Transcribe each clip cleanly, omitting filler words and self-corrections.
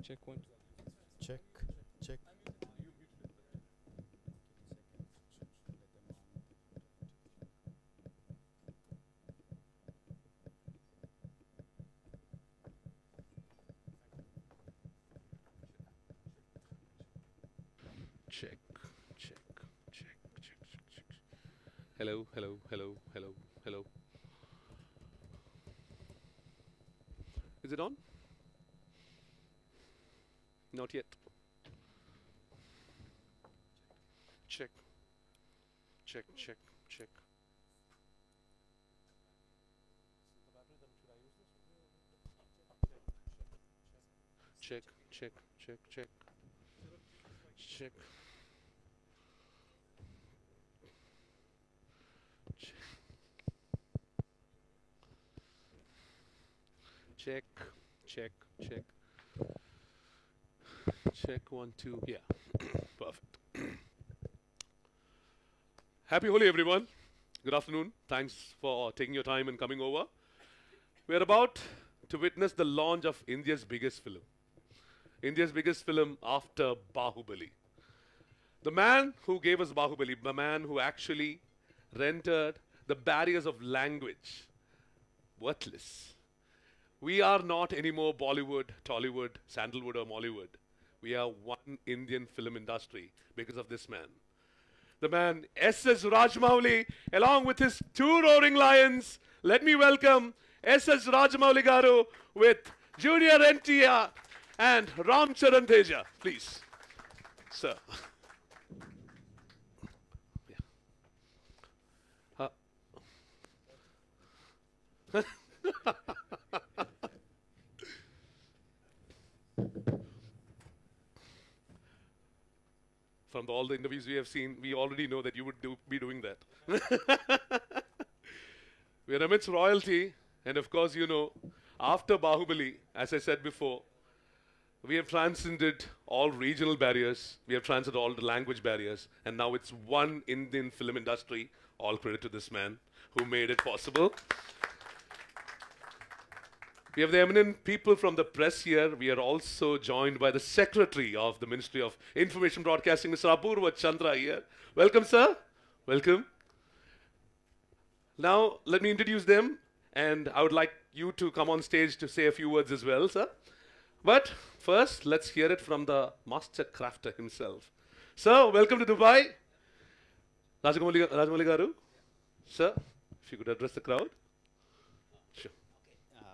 check one. Check, check. Check, check, check, check, check, check. Hello, hello, hello, hello, hello. Is it on? Not yet. Check, check, check, check. Check, check, check, check, check. Check, check, check. Check 1, 2. Yeah, perfect. Happy Holi, everyone. Good afternoon. Thanks for taking your time and coming over. We're about to witness the launch of India's biggest film. India's biggest film after Bahubali. The man who gave us Bahubali, the man who actually rendered the barriers of language worthless. We are not anymore Bollywood, Tollywood, Sandalwood or Mollywood. We are one Indian film industry because of this man. The man S.S. Rajamouli, along with his two roaring lions. Let me welcome S.S. Rajamouli Garu with Junior NTR and Ram Charan Teja, please. Sir. Yeah. From all the interviews we have seen, we already know that you would be doing that. We are amidst royalty, and of course, you know, after Bahubali, as I said before, we have transcended all regional barriers, we have transcended all the language barriers, and now it's one Indian film industry. All credit to this man who made it possible. We have the eminent people from the press here. We are also joined by the Secretary of the Ministry of Information Broadcasting, Mr. Apurva Chandra here. Welcome, sir. Welcome. Now, let me introduce them, and I would like you to come on stage to say a few words as well, sir. But first, let's hear it from the master crafter himself. Sir, welcome to Dubai. Rajamouli Garu. Sir, if you could address the crowd. Sure.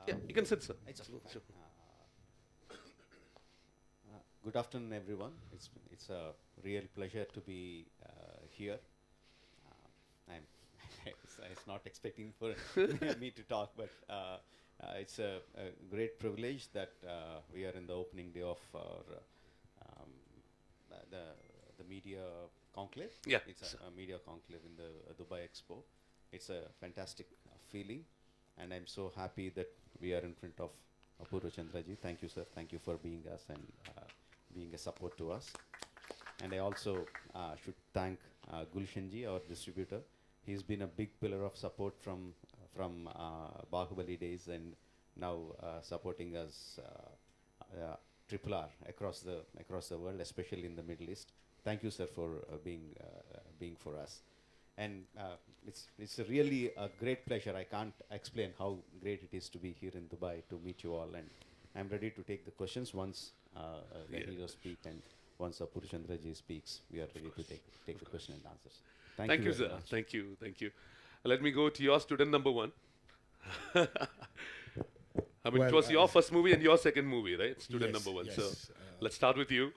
Yeah, you can sit, sir. Sure. Good afternoon, everyone. It's a real pleasure to be here. It's not expecting for me to talk, but it's a great privilege that we are in the opening day of our, the media conclave. Yeah, it's a media conclave in the Dubai Expo. It's a fantastic feeling, and I'm so happy that we are in front of Apurva Chandraji. Thank you, sir. Thank you for being us and being a support to us. And I also should thank Gulshanji, our distributor. He's been a big pillar of support from Bahubali days, and now supporting us RRR across the world, especially in the Middle East. Thank you, sir, for being for us. And it's really a great pleasure. I can't explain how great it is to be here in Dubai to meet you all. And I'm ready to take the questions once the heroes speak, and once Apurva Chandraji speaks, we are ready to take the question and answers. Thank you, sir. Much. Thank you. Thank you. Let me go to your student number one. I mean, it was your first movie and your second movie, right? Student number one. Yes, so let's start with you,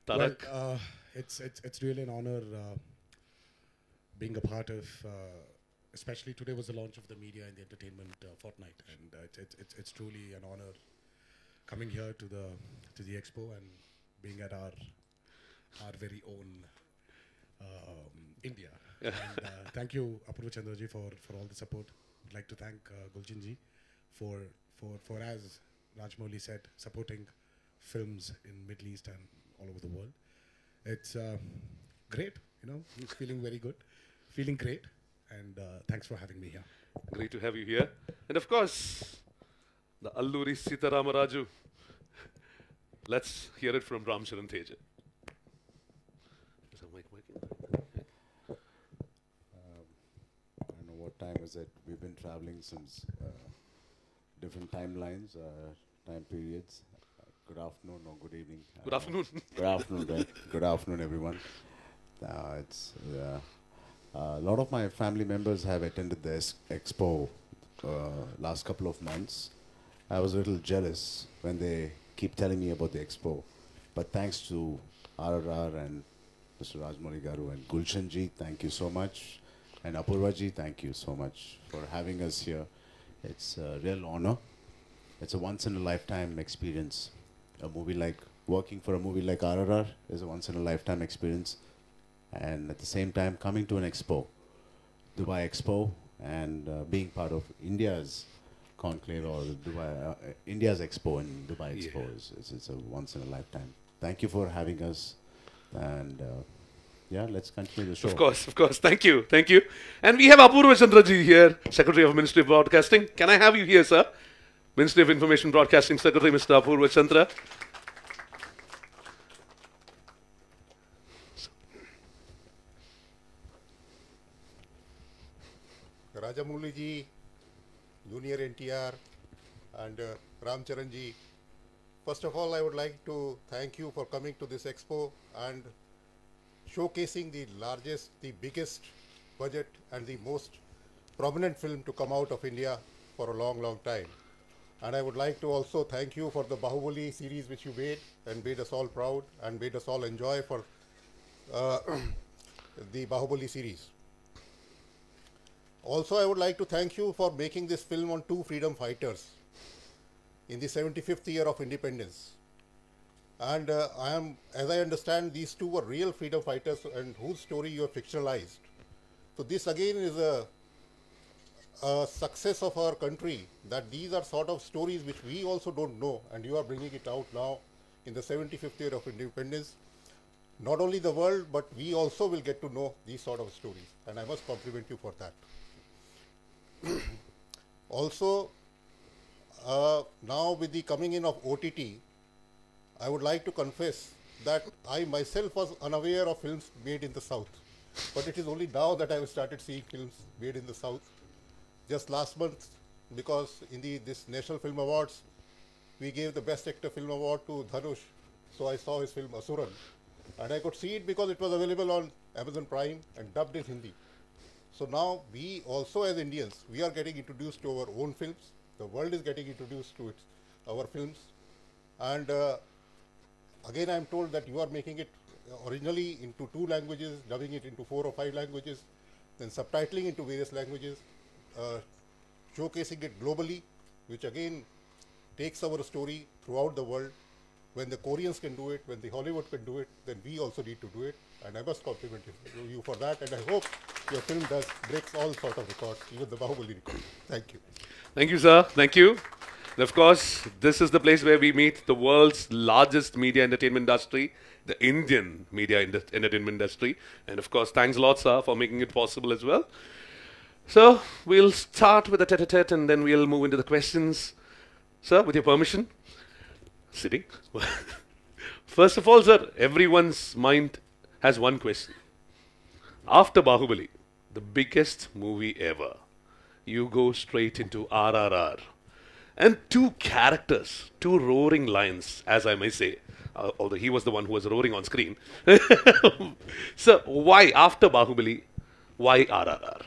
Tarak. Well, it's really an honor being a part of, especially today was the launch of the media and the entertainment fortnight, and it's truly an honor coming here to the expo and being at our very own India. And thank you, Apurva Chandraji, for all the support. I'd like to thank Gulshanji for as Rajamouli said, supporting films in Middle East and all over the world. It's great, you know, feeling very good, feeling great, and thanks for having me here. Great to have you here. And of course, the Alluri Sitaramaraju. Let's hear it from Ram Charan Teja. Is the mic working? I don't know what time is it. We've been traveling since different timelines, time periods. Good afternoon or good evening. Good afternoon. Good afternoon, right? Good afternoon, everyone. A lot of my family members have attended this expo last couple of months. I was a little jealous when they keep telling me about the expo. But thanks to RRR and Mr. Rajamouli Garu and Gulshan ji, thank you so much. And Apurva ji, thank you so much for having us here. It's a real honor. It's a once-in-a-lifetime experience. Working for a movie like RRR is a once-in-a-lifetime experience. And at the same time, coming to an expo, Dubai Expo, and being part of India's conclave or India's expo and Dubai Expo it's a once-in-a-lifetime. Thank you for having us. And yeah, let's continue the show. Of course. Thank you. And we have Apurva Chandraji here, Secretary of Ministry of Broadcasting. Can I have you here, sir? Ministry of Information Broadcasting Secretary, Mr. Apurva Chandra. Rajamouli ji, Junior NTR, and Ram Charan ji. First of all, I would like to thank you for coming to this expo and showcasing the largest, the biggest budget and the most prominent film to come out of India for a long, long time. And I would like to also thank you for the Bahubali series which you made and made us all proud and made us all enjoy for the Bahubali series. Also, I would like to thank you for making this film on two freedom fighters in the 75th year of independence. And as I understand, these two were real freedom fighters and whose story you have fictionalized. So this again is a success of our country, that these are sort of stories which we also don't know, and you are bringing it out now in the 75th year of independence. Not only the world, but we also will get to know these sort of stories, and I must compliment you for that. Also, now with the coming in of OTT, I would like to confess that I myself was unaware of films made in the South. But it is only now that I have started seeing films made in the South. Just last month, because in this National Film Awards, we gave the Best Actor Film Award to Dhanush. So I saw his film Asuran. And I could see it because it was available on Amazon Prime and dubbed in Hindi. So now we also as Indians, we are getting introduced to our own films. The world is getting introduced to our films. And again, I am told that you are making it originally into 2 languages, dubbing it into 4 or 5 languages, then subtitling into various languages, showcasing it globally, which again takes our story throughout the world. When the Koreans can do it, when the Hollywood can do it, then we also need to do it. And I must compliment you for that. And I hope your film breaks all sort of records, even the Bahubali record. Thank you. Thank you, sir. Thank you. And of course, this is the place where we meet the world's largest media entertainment industry, the Indian media entertainment industry. And of course, thanks a lot, sir, for making it possible as well. So, we'll start with the tete-a-tete and then we'll move into the questions. Sir, with your permission. Sitting. First of all, sir, everyone's mind has one question. After Bahubali, the biggest movie ever, you go straight into RRR. And 2 characters, 2 roaring lions, as I may say, although he was the one who was roaring on screen. So, why after Bahubali, why RRR?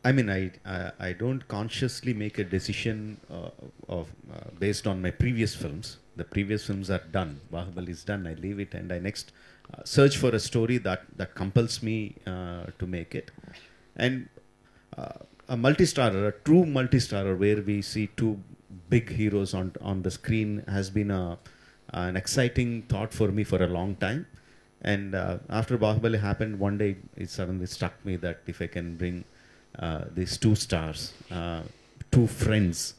I mean, I don't consciously make a decision based on my previous films. The previous films are done. Bahubali is done. I leave it and I next search for a story that compels me to make it. And a multi-starrer, a true multi-starrer, where we see 2 big heroes on the screen has been an exciting thought for me for a long time. And after Bahubali happened, one day it suddenly struck me that if I can bring these 2 stars, 2 friends,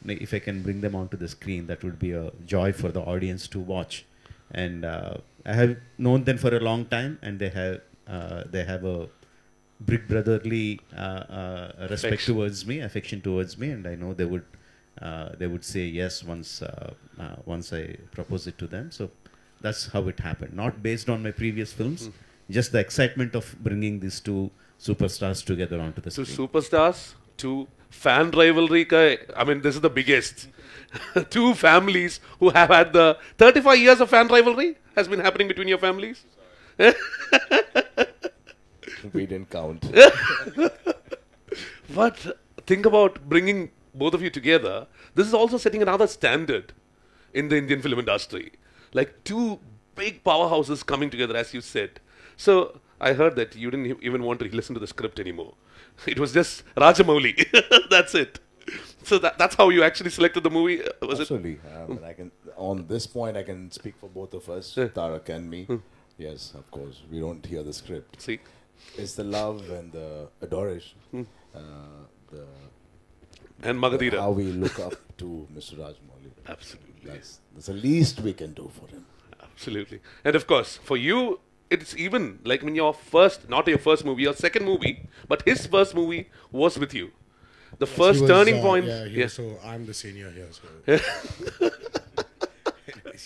if I can bring them onto the screen, that would be a joy for the audience to watch. And I have known them for a long time, and they have a big brotherly respect towards me, affection towards me, and I know they would they would say yes once I propose it to them. So that's how it happened. Not based on my previous films, just the excitement of bringing these two superstars together onto the Two screen. superstars, two fan rivalry. I mean, this is the biggest. Two families who have had the 35 years of fan rivalry has been happening between your families. We didn't count. But think about bringing both of you together. This is also setting another standard in the Indian film industry. Like two big powerhouses coming together, as you said. So I heard that you didn't even want to listen to the script anymore. It was just Rajamouli. That's it. So that's how you actually selected the movie, was it? Absolutely. And I can, on this point, I can speak for both of us, Tarak and me. Yes, of course. We don't hear the script. See? It's the love and the adoration. The And Magadira. how we look up to Mr. Rajamouli. Absolutely. That's the least we can do for him. Absolutely. And of course, for you, it's even like when your first, not your first movie, your second movie, but his first movie was with you. The first He was, turning point. So I'm the senior here. So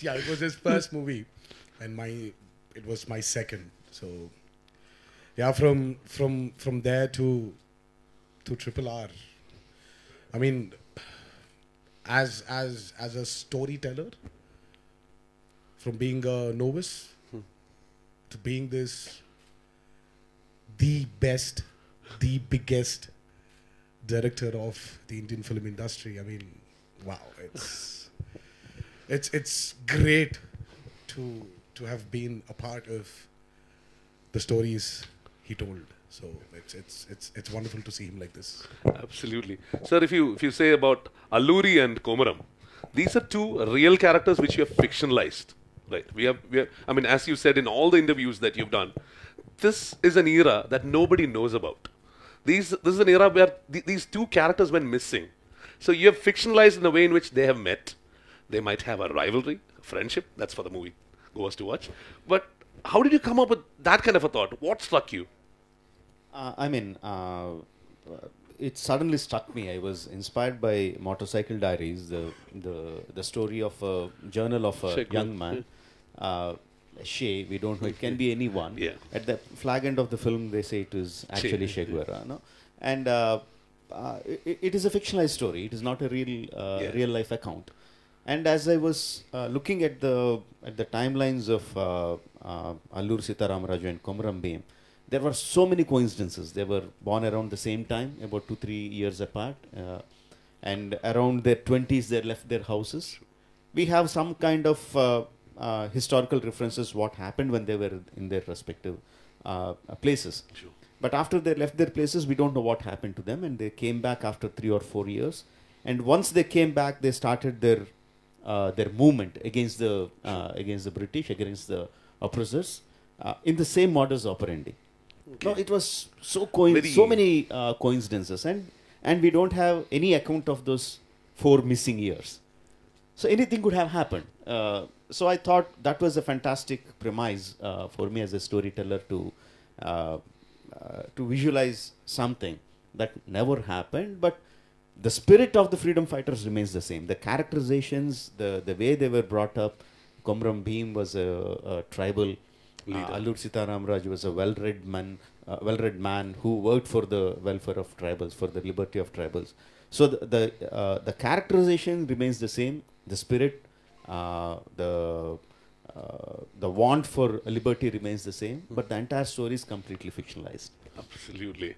yeah, it was his first movie, and it was my second. So yeah, from there to RRR. I mean, as a storyteller, from being a novice to being the best, the biggest director of the Indian film industry. I mean, wow, it's great to have been a part of the stories he told. So it's wonderful to see him like this. Absolutely. Sir, if you say about Alluri and Komaram, these are two real characters which you have fictionalized. Right. We have, I mean, as you said in all the interviews that you've done, this is an era that nobody knows about. This is an era where these two characters went missing. So you have fictionalized in a way in which they have met. They might have a rivalry, a friendship. That's for the movie goers to watch. But how did you come up with that kind of a thought? What struck you? It suddenly struck me. I was inspired by Motorcycle Diaries, the story of a journal of a young man. Shay, we don't know, it can be anyone. Yeah. At the flag end of the film, they say it is actually Che Guevara. No? And it is a fictionalized story. It is not a real life account. And as I was looking at the timelines of Allur Sitaramraju and Komaram Bhim, there were so many coincidences. They were born around the same time, about 2-3 years apart. And around their 20s, they left their houses. We have some kind of historical references what happened when they were in their respective places. Sure. But after they left their places, we don't know what happened to them, and they came back after 3 or 4 years. And once they came back, they started their movement against the British, against the oppressors, in the same modus operandi. Okay. No, it was so many coincidences, and we don't have any account of those 4 missing years. So anything could have happened. So I thought that was a fantastic premise for me as a storyteller to visualize something that never happened, but the spirit of the freedom fighters remains the same. The characterizations, the way they were brought up. Komaram Bhim was a tribal leader. Allur Sitaramraju was a well-read man who worked for the welfare of tribals, for the liberty of tribals. So the characterization remains the same. The spirit, the want for liberty remains the same, but the entire story is completely fictionalized. Absolutely.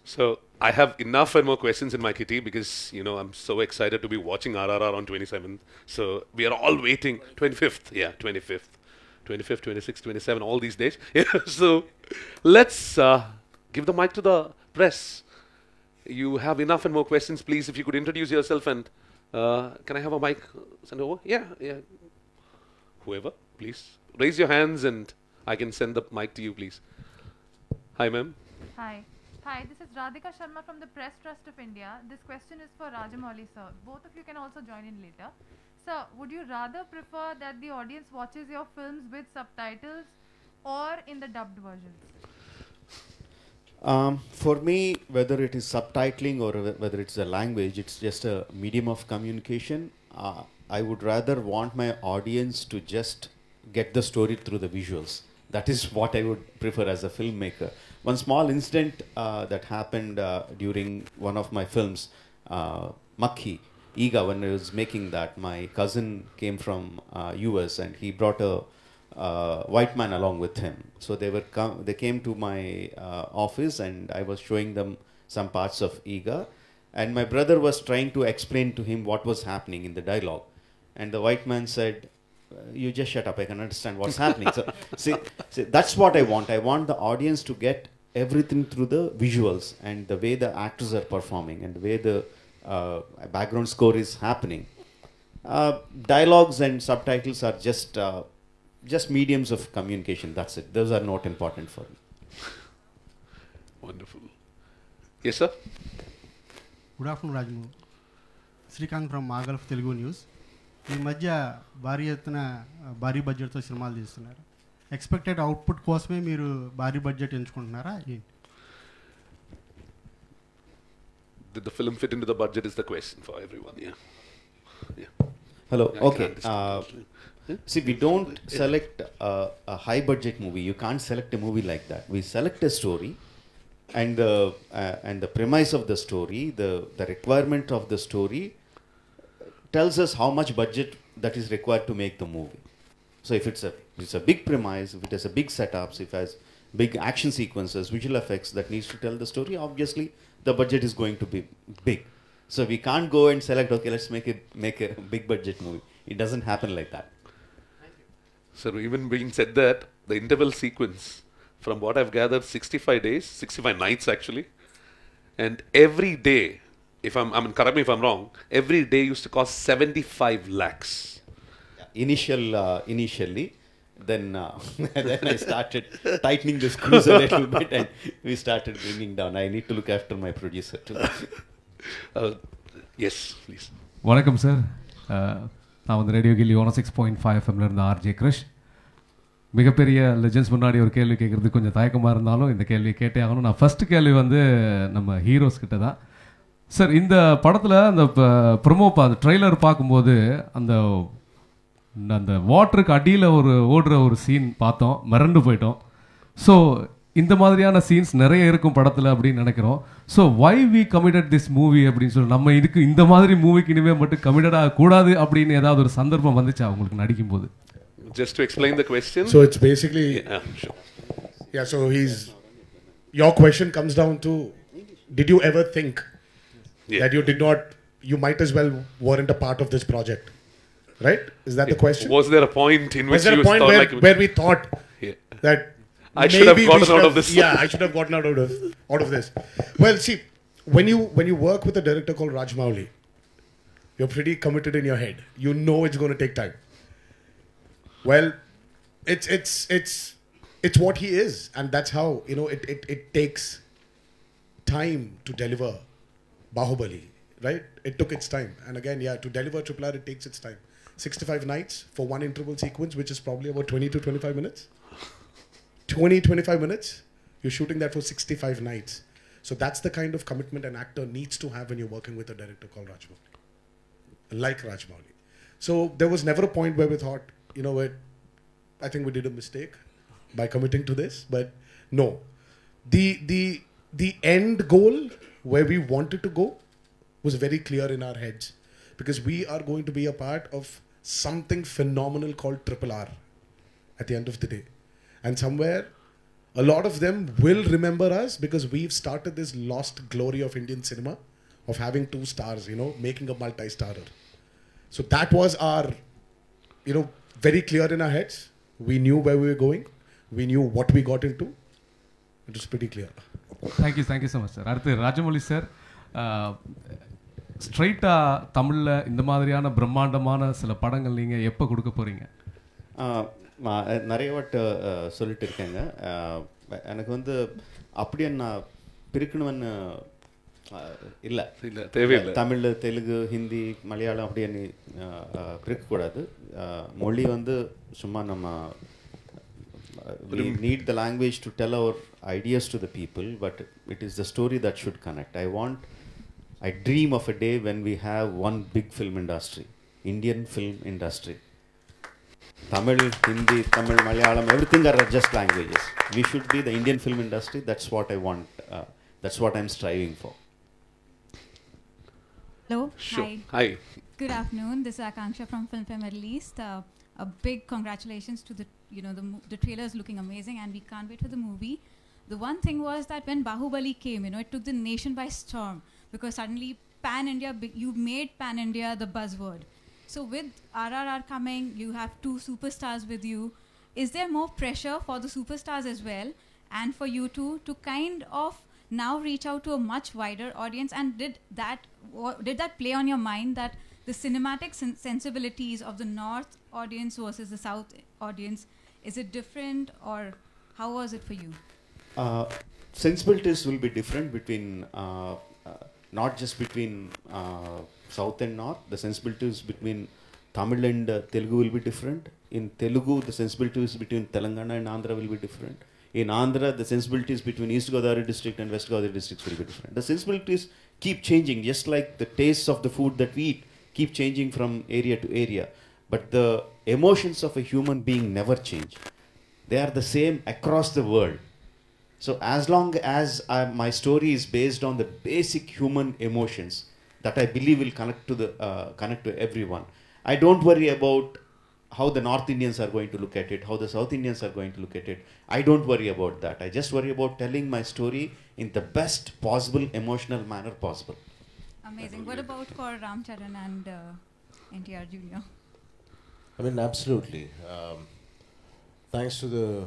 So I have enough and more questions in my kitty because, you know, I'm so excited to be watching RRR on 27th. So we are all waiting. 25th. Yeah, 25th. 25th, 26th, 27th, all these days. So let's give the mic to the press. You have enough and more questions. Please, if you could introduce yourself and can I have a mic sent over? Yeah. Whoever, please. Raise your hands and I can send the mic to you, please. Hi, ma'am. Hi, this is Radhika Sharma from the Press Trust of India. This question is for Rajamouli, sir. Both of you can also join in later. Sir, would you rather prefer that the audience watches your films with subtitles or in the dubbed versions? For me, whether it is subtitling or whether it's a language, it's just a medium of communication. I would rather want my audience to just get the story through the visuals. That is what I would prefer as a filmmaker. One small incident that happened during one of my films, Makhi, Iga, when I was making that, my cousin came from US and he brought a white man along with him. So they came to my office and I was showing them some parts of Iga, and my brother was trying to explain to him what was happening in the dialogue, and the white man said, you just shut up, I can understand what's happening. So see, that's what I want. I want the audience to get everything through the visuals and the way the actors are performing and the way the background score is happening. Dialogues and subtitles are just mediums of communication. That's it. Those are not important for me. Wonderful. Yes, sir. Good afternoon, Rajamouli. Srikanth from Magalf Telugu News. ఈ మధ్య భారీ ఎత్తున భారీ బడ్జెట్తో సినిమాలు తీస్తున్నారు. Expected output కోసమే మీరు భారీ budget ఎంచుకుంటున్నారా? Did the film fit into the budget is the question for everyone. Yeah. Hello. Okay. See, we don't select a high budget movie. You can't select a movie like that. We select a story, and the premise of the story, the requirement of the story tells us how much budget that is required to make the movie. So if it's a big premise, if it has a big setups, if it has big action sequences, visual effects that needs to tell the story, obviously the budget is going to be big. So we can't go and select, okay, let's make a big budget movie. It doesn't happen like that. So even being said that, the interval sequence, from what I've gathered, 65 days, 65 nights actually, and every day, correct me if I'm wrong, every day used to cost 75 lakhs. Initially, then I started tightening the screws a little bit and we started bringing down. I need to look after my producer too. Yes, please. Welcome, sir. நான் வந்து radio கில்லி 106.5 எஃப்எம்ல இருந்து RJ கிருஷ். மிகப்பெரிய legends முன்னாடி ஒரு கேள்வி கேட்குறது கொஞ்சம் தயக்கமாக இருந்தாலும் இந்த கேள்வி கேட்டே ஆகணும். நான் ஃபஸ்ட்டு கேள்வி வந்து நம்ம ஹீரோஸ் கிட்ட தான். சார், இந்த படத்தில் அந்த ப்ரொமோ அந்த ட்ரெய்லர் பார்க்கும்போது அந்த வாட்டருக்கு அடியில் ஓடுற ஒரு சீன் பார்த்தோம், மிரண்டு போயிட்டோம். ஸோ இந்த மாதிரியான சீன்ஸ் நிறைய இருக்கும் படத்தில் அப்படின்னு நினைக்கிறோம். So why we committed this movie அப்படின்னு சொல்லி நம்ம இதுக்கு இந்த மாதிரி மூவிக்கு இனிமேல் மட்டும் கமிட்டட் ஆகக்கூடாது அப்படின்னு ஏதாவது ஒரு சந்தர்ப்பம் வந்துச்சா உங்களுக்கு நடிக்கும்போது? Just to explain the question. So it's basically... Sure. Yeah, so your question comes down to, did you ever think that you might as well weren't a part of this project? Right? Is that the question? Was there a point in which you thought where we thought that I should have gotten out of this? Yeah, I should have gotten out of this. Well, see, when you work with a director called Rajamouli, you're pretty committed in your head. You know it's going to take time. Well, it's what he is, and that's how it takes time to deliver Bahubali, right? It took its time, and again, to deliver RRR, it takes its time. 65 nights for one interval sequence, which is probably about 20 to 25 minutes. 20-25 minutes, you're shooting that for 65 nights. So that's the kind of commitment an actor needs to have when you're working with a director called Rajamouli, like Rajamouli. So there was never a point where we thought, you know what, I think we did a mistake by committing to this. But no, the end goal where we wanted to go was very clear in our heads, because we are going to be a part of something phenomenal called RRR at the end of the day. And somewhere, a lot of them will remember us because we've started this lost glory of Indian cinema of having 2 stars, making a multi-starrer. So that was our, very clear in our heads. We knew where we were going. We knew what we got into. It was pretty clear. Thank you so much, sir. அடுத்து Rajamouli sir, ஸ்ட்ரைட்டாக தமிழில் இந்த மாதிரியான பிரம்மாண்டமான சில படங்கள் நீங்கள் எப்போ கொடுக்க போகிறீங்க? நிறைய வாட்டு சொல்லிட்டு இருக்கேங்க. எனக்கு வந்து அப்படியே நான் பிரிக்கணும்னு இல்லை, தேவையில்லை. தமிழ், தெலுங்கு, ஹிந்தி, மலையாளம் அப்படின்னு பிரிக்கக்கூடாது. மொழி வந்து சும்மா நம்ம we need the language to tell our ideas to the people, but it is the story that should connect. I dream of a day when we have one big film industry, Indian film industry. Tamil, Hindi, Tamil, Malayalam, everything are just languages. We should be the Indian film industry. That's what I want. That's what I'm striving for. Hello. Sure. Hi. Hi. Good afternoon. This is Akanksha from Filmfare Middle East. A big congratulations to the trailer is looking amazing, and we can't wait for the movie. The one thing was that when Bahubali came, it took the nation by storm, because suddenly Pan-India, you made Pan-India the buzzword. So with RRR coming, you have two superstars with you. Is there more pressure for the superstars as well, and for you two, to kind of now reach out to a much wider audience? And did that play on your mind, that the cinematic sensibilities of the North audience versus the South audience, is it different, or how was it for you? Sensibilities will be different between, not just between South and North. The sensibilities between Tamil and Telugu will be different. In Telugu, the sensibilities between Telangana and Andhra will be different. In Andhra, the sensibilities between East Godavari district and West Godavari districts will be different. The sensibilities keep changing, just like the tastes of the food that we eat keep changing from area to area. But the emotions of a human being never change. They are the same across the world. So as long as my story is based on the basic human emotions that I believe will connect to everyone, I don't worry about how the North Indians are going to look at it, how the South Indians are going to look at it. I don't worry about that. I just worry about telling my story in the best possible emotional manner possible. Amazing. What about for Ram Charan and NTR Jr.? I mean, absolutely. Thanks to the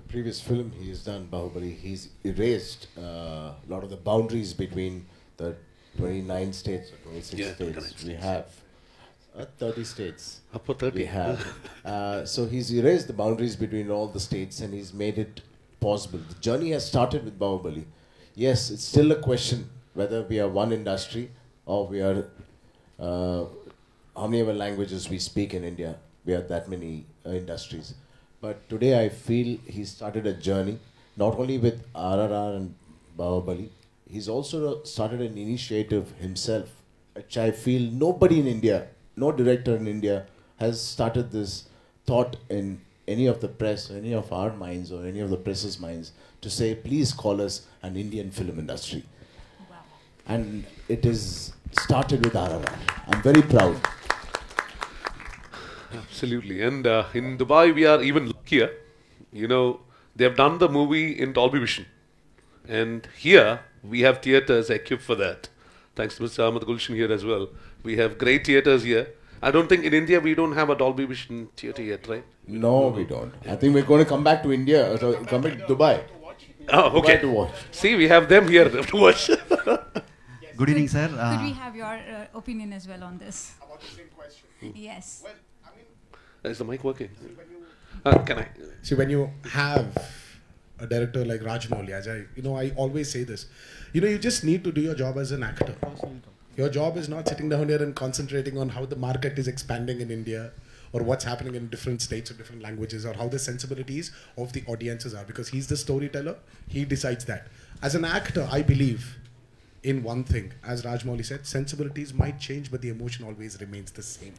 previous film he's done, Bahubali, he's erased a lot of the boundaries between the 29 states or 26 states we have. 30 states we have. So he's erased the boundaries between all the states, and he's made it possible. The journey has started with Bahubali. Yes, it's still a question whether we are one industry or we are how many other languages we speak in India. We have that many industries. But today I feel he started a journey, not only with RRR and Bahubali, he's also started an initiative himself, which I feel nobody in India, no director in India has started this thought in any of the press, any of our minds or any of the press's minds, to say, please call us an Indian film industry. Wow. And it is started with RRR. I'm very proud. Absolutely. And in Dubai, we are even luckier. They have done the movie in Dolby Vision. And here, we have theatres equipped for that. Thanks to Mr. Ahmed Gulshan here as well. We have great theatres here. I don't think in India, we don't have a Dolby Vision theatre yet, right? No, we don't. I think we're going to come back to India, come back to Dubai. Oh, okay. Dubai to watch. See, we have them here to watch. Good evening, sir. Could we have your opinion as well on this? About the same question. Yes. Well, I mean, is the mic working? Can I? See, when you have a director like Rajamouli, I always say this. You just need to do your job as an actor. Your job is not sitting down here and concentrating on how the market is expanding in India, or what's happening in different states or different languages, or how the sensibilities of the audiences are, because he's the storyteller. He decides that. As an actor, I believe in one thing. As Rajamouli said, sensibilities might change, but the emotion always remains the same.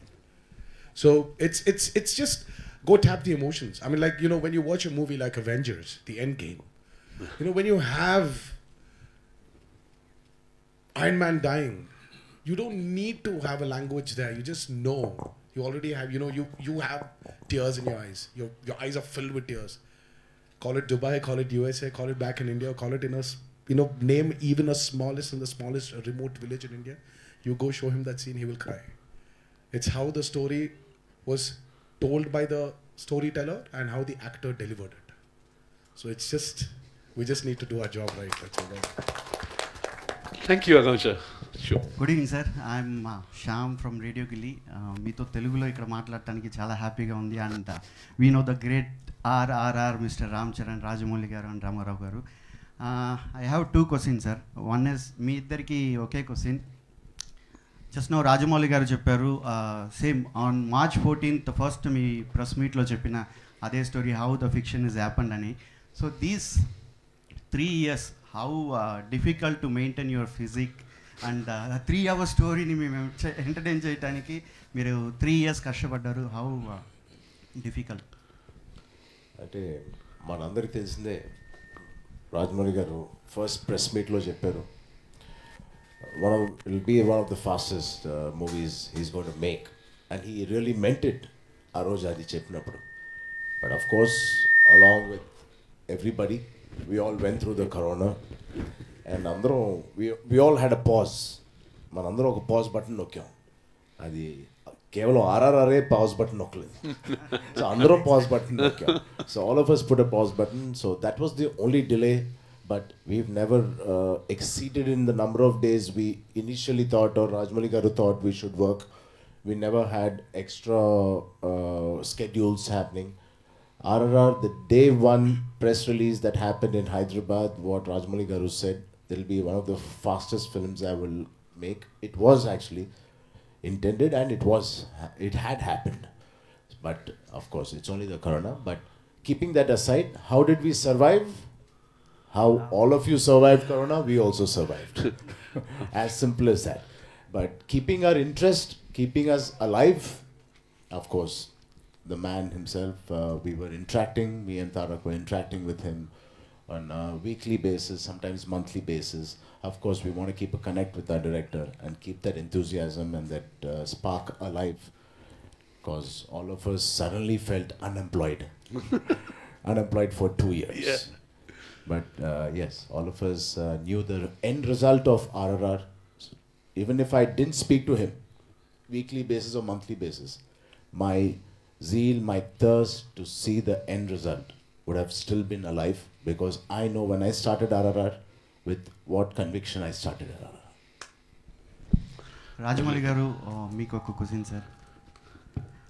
So it's just go tap the emotions. I mean, like, when you watch a movie like Avengers, the Endgame, when you have Iron Man dying, you don't need to have a language there. You just know. You already have, you have tears in your eyes. Your eyes are filled with tears. Call it Dubai, call it USA, call it back in India, call it in a, name even the smallest remote village in India. You go show him that scene, he will cry. It's how the story was told by the storyteller and how the actor delivered it. So we just need to do our job right. That's all. Thank you, Akanksha. Sure. Good evening, sir. I'm Shyam from Radio Gilly. Meeto Telugulo ikkada maatladడానికి చాలా హ్యాపీగా ఉంది, and we know the great RRR, Mr. Ram Charan, Rajamouli garu and Ramarao garu. I have two questions, sir. One is మీ ఇద్దరికి ఒకే question. Just now Rajamouli garu చెప్పారు same on March 14th first మీ press మీట్లో చెప్పిన అదే story how the fiction is happened అని. So these 3 years how difficult to maintain your physique and 3 hour స్టోరీని మేము ఎంటర్టైన్ చేయడానికి మీరు 3 years కష్టపడ్డారు. How difficult? అంటే మనందరికీ తెలిసిందే, రాజమౌళి గారు ఫస్ట్ ప్రెస్ మీట్లో చెప్పారు, it'll be one of the fastest movies he's going to make, and he really meant it ఆ రోజు అది చెప్పినప్పుడు. But of course, along with everybody, we all went through the corona, and we all had a pause. మనందరం ఒక pause button నొక్కాం. అది కేవలం ఆర్ఆర్ఆర్ఏ పాజ్ బటన్ నొక్కలేదు. సో అందరం పాజ్ బటన్ నొక్కాం. So all of us put a pause button. So that was the only delay, but we've never exceeded in the number of days we initially thought, or Rajamouli garu thought we should work. We never had extra schedules happening. RRR, the day one press release that happened in Hyderabad, what Rajamouli garu said, it'll be one of the fastest films I will make. It was actually intended, and it had happened. But of course, it's only the corona. But keeping that aside, how did we survive? How all of you survived corona, we also survived. As simple as that. But keeping our interest, keeping us alive, of course, the man himself, we were interacting, me and Tarak were interacting with him on a weekly basis, sometimes monthly basis. Of course, we want to keep a connect with our director and keep that enthusiasm and that spark alive, because all of us suddenly felt unemployed. Unemployed for 2 years. Yeah. But yes, all of us knew the end result of RRR. Even if I didn't speak to him weekly basis or monthly basis, my zeal, my thirst to see the end result would have still been alive, because I know when I started RRR, with what conviction I started RRR. Rajamouli garu, మీకు ఒక question sir.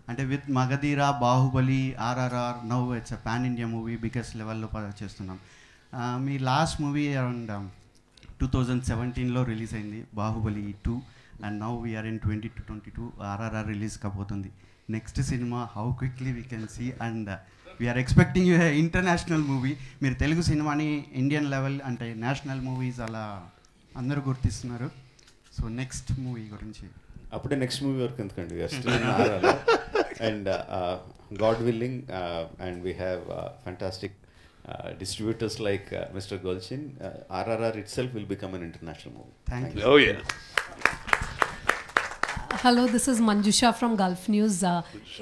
అంటే with Magadheera, Baahubali, RRR, now it's a pan India movie, biggest లెవెల్లో చేస్తున్నాం. మీ last movie around 2017లో release అయింది, Baahubali 2, and now we're in 2022 RRR release కాబోతుంది. Next cinema how quickly we can see, and we're expecting you international movie. మీరు తెలుగు సినిమాని Indian level అంటే national movies అలా అందరూ గుర్తిస్తున్నారు. సో నెక్స్ట్ మూవీ గురించి అప్పుడే నెక్స్ట్ మూవీ వరకు ఎందుకండి, and God willing, and we have fantastic distributors like Mr. Golchin, RRR itself will become an international movie. Thank you. Oh yeah. Hello, this is Manjusha from Gulf News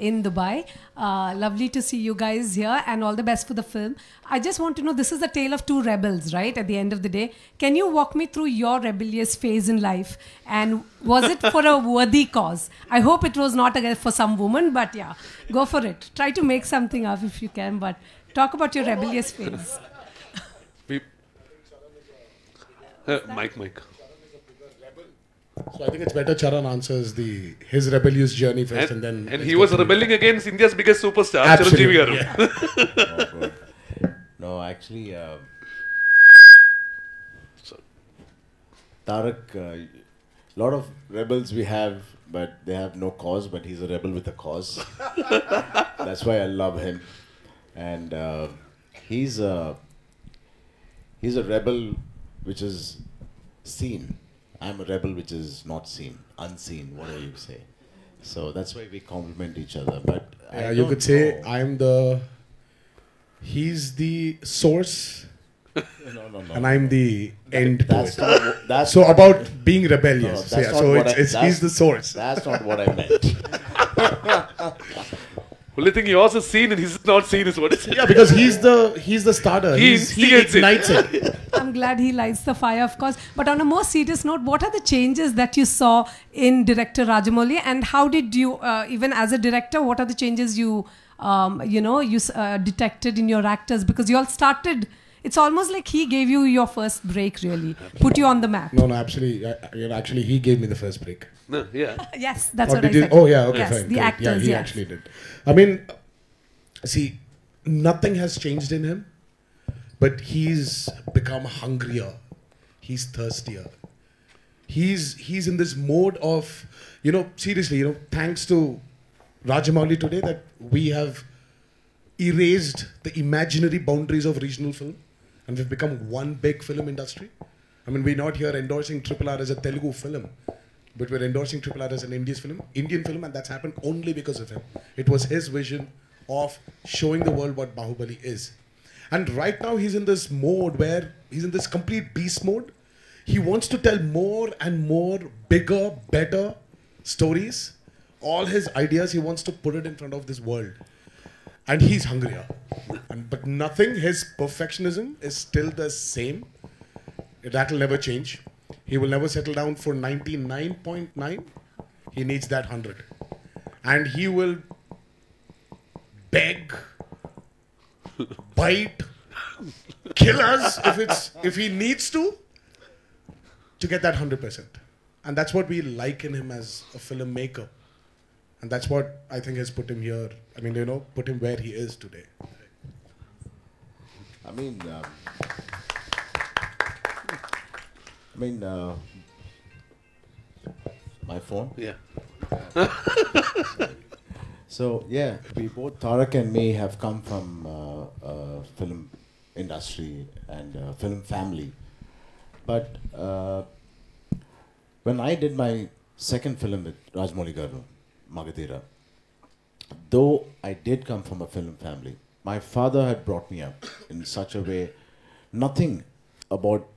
in Dubai. Lovely to see you guys here, and all the best for the film. I just want to know, this is a tale of two rebels, right? At the end of the day, can you walk me through your rebellious phase in life, and was it for a worthy cause? I hope it was not for some woman, but yeah, go for it. Try to make something up if you can, but talk about your rebellious phase. Mike. So I think it's better Charan answers his rebellious journey first, and then. And he was rebelling against India's biggest superstar, Absolutely. Charan. Oh, no, actually, Tarak, lot of rebels we have, but they have no cause. But he's a rebel with a cause. That's why I love him, and he's a rebel which is seen. I'm a rebel which is not seen, unseen, whatever you say. So that's why we complement each other. But you could say he's the source, no, and I'm the end to that's it. not, that's So not about being rebellious. No, that's yeah, not so what he's the source. That's not what I meant. Only thing he also seen and he's not seen is what it is. Yeah, because he's the starter. He ignites it. I'm glad he lights the fire, of course. But on a more serious note, what are the changes that you saw in director Rajamouli, and how did you, even as a director, what are the changes you detected in your actors? Because you all started, it's almost like he gave you your first break, really, put you on the map. No, actually, he gave me the first break. No, yeah. Yes, that's what I said. Oh, yeah, okay, yes, fine. The great. actors, yeah, he actually did. I mean, see, nothing has changed in him, but he's become hungrier. He's thirstier. He's in this mode of, seriously, thanks to Rajamouli today, that we have erased the imaginary boundaries of regional film, and we've become one big film industry. I mean, we're not here endorsing RRR as a Telugu film, but we're endorsing RRR as an Indian film, and that's happened only because of him. It was his vision of showing the world what Bahubali is. And right now he's in this mode where he's in this complete beast mode. He wants to tell more and more bigger, better stories. All his ideas, he wants to put it in front of this world. And he's hungrier. But nothing, his perfectionism is still the same. That will never change. He will never settle down for 99.9. He needs that 100. And he will beg, bite, kill us if he needs to get that 100%. And that's what we like in him as a filmmaker. And that's what I think has put him here. I mean, you know, put him where he is today. My phone? Yeah. So, yeah, we both, Tarak and me, have come from film industry and film family. But when I did my second film with Rajamouli Garu, Magadira, though I did come from a film family, my father had brought me up in such a way, nothing about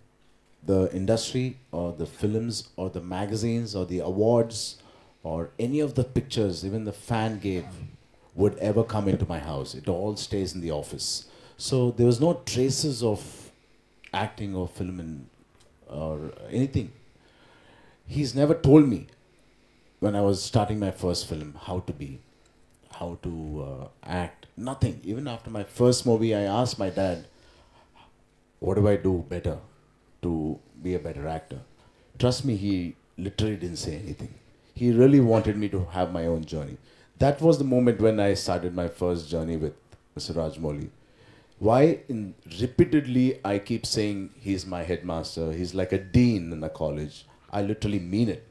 the industry or the films or the magazines or the awards or any of the pictures, even the fan gave, would ever come into my house. It all stays in the office. So there was no traces of acting or film or anything. He's never told me when I was starting my first film how to be, how to act, nothing. Even after my first movie, I asked my dad, what do I do better to be a better actor? Trust me, he literally didn't say anything. He really wanted me to have my own journey. That was the moment when I started my first journey with Mr. Rajamouli. Why repeatedly I keep saying he's my headmaster, he's like a dean in a college. I literally mean it.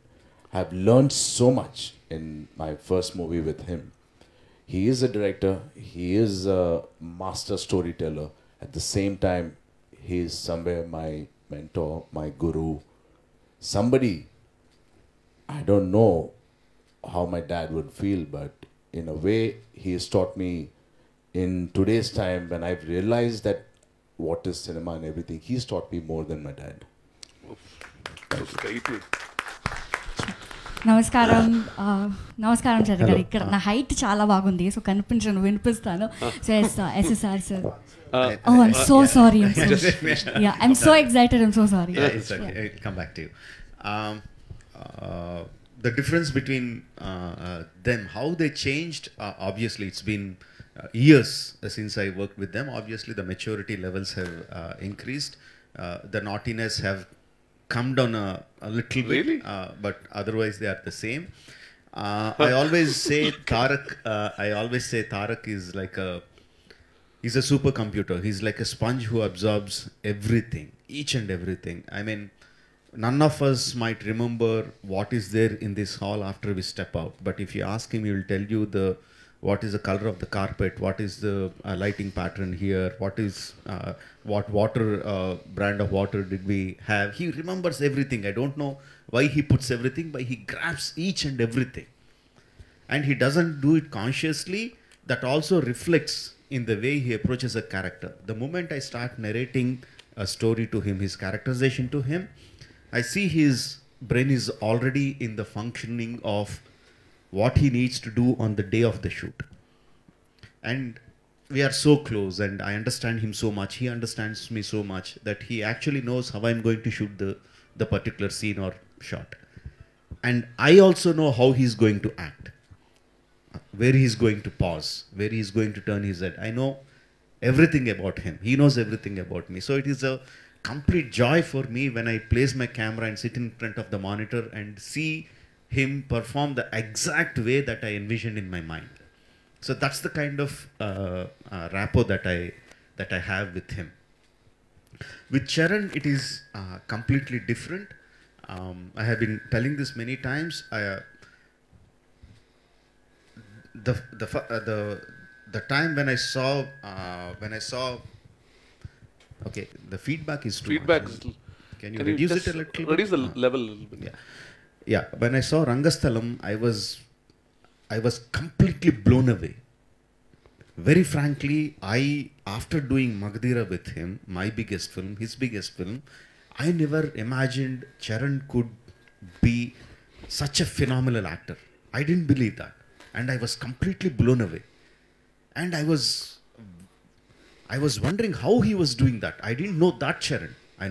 I've learned so much in my first movie with him. He is a director, he is a master storyteller. At the same time, he is somewhere my mentor, my guru, somebody. I don't know how my dad would feel, but in a way, he has taught me in today's time when I've realized that what is cinema and everything, he's taught me more than my dad. నమస్కారం నమస్కారం చరణ్ గారు ఇక్కడ నా height చాలా బాగుంది so కనిపించను వినిపిస్తాను so SSR sir Oh, I'm so sorry. I'm so excited. I'm so sorry. Yeah, it's okay. I'll come back to you. The difference between them, how they changed, obviously it's been years since I worked with them. Obviously the maturity levels have increased. The naughtiness have come down a little bit, but otherwise they are the same. I always say Tarak is like he's a supercomputer. He's like a sponge who absorbs everything, each and everything. I mean, none of us might remember what is there in this hall after we step out. But if you ask him, he will tell you what is the color of the carpet, what is the lighting pattern here, what water brand of water did we have. He remembers everything. I don't know why he puts everything, but he grabs each and everything. And he doesn't do it consciously. That also reflects in the way he approaches a character. The moment I start narrating a story to him, his characterization to him, I see his brain is already in the functioning of what he needs to do on the day of the shoot. And we are so close and I understand him so much. He understands me so much that he actually knows how I'm going to shoot the particular scene or shot. And I also know how he's going to act. Where he's going to pause, where he's going to turn his head. I know everything about him. He knows everything about me. So it is a complete joy for me when I place my camera and sit in front of the monitor and see him perform the exact way that I envisioned in my mind. So that's the kind of rapport that I have with him. With Charan, it is completely different. I have been telling this many times. the time when I saw, okay, the feedback is too Feedback. much. Can you reduce it a little bit? Reduce the level a little bit. Yeah. Yeah, when I saw Rangasthalam, I was completely blown away. Very frankly, after doing Magadhira with him, my biggest film, his biggest film, I never imagined Charan could be such a phenomenal actor. I didn't believe that. And I was completely blown away. And I was wondering how he was doing that. I didn't know that Charan. I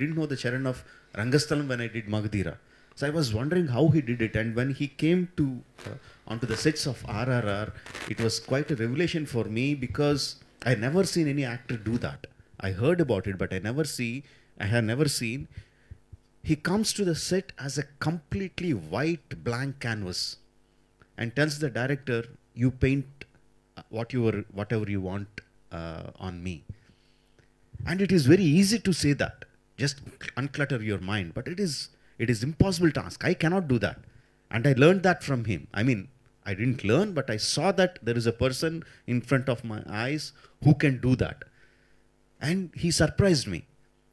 didn't know the Charan of Rangasthalam when I did Magadhira. So I was wondering how he did it. And when he came onto the sets of RRR, it was quite a revelation for me because I never seen any actor do that. I heard about it, but I have never seen. He comes to the set as a completely white blank canvas and tells the director, you paint whatever you want on me. And it is very easy to say that. Just unclutter your mind. But it is impossible task. I cannot do that. And I learned that from him. I mean, I didn't learn, but I saw that there is a person in front of my eyes who can do that. And he surprised me.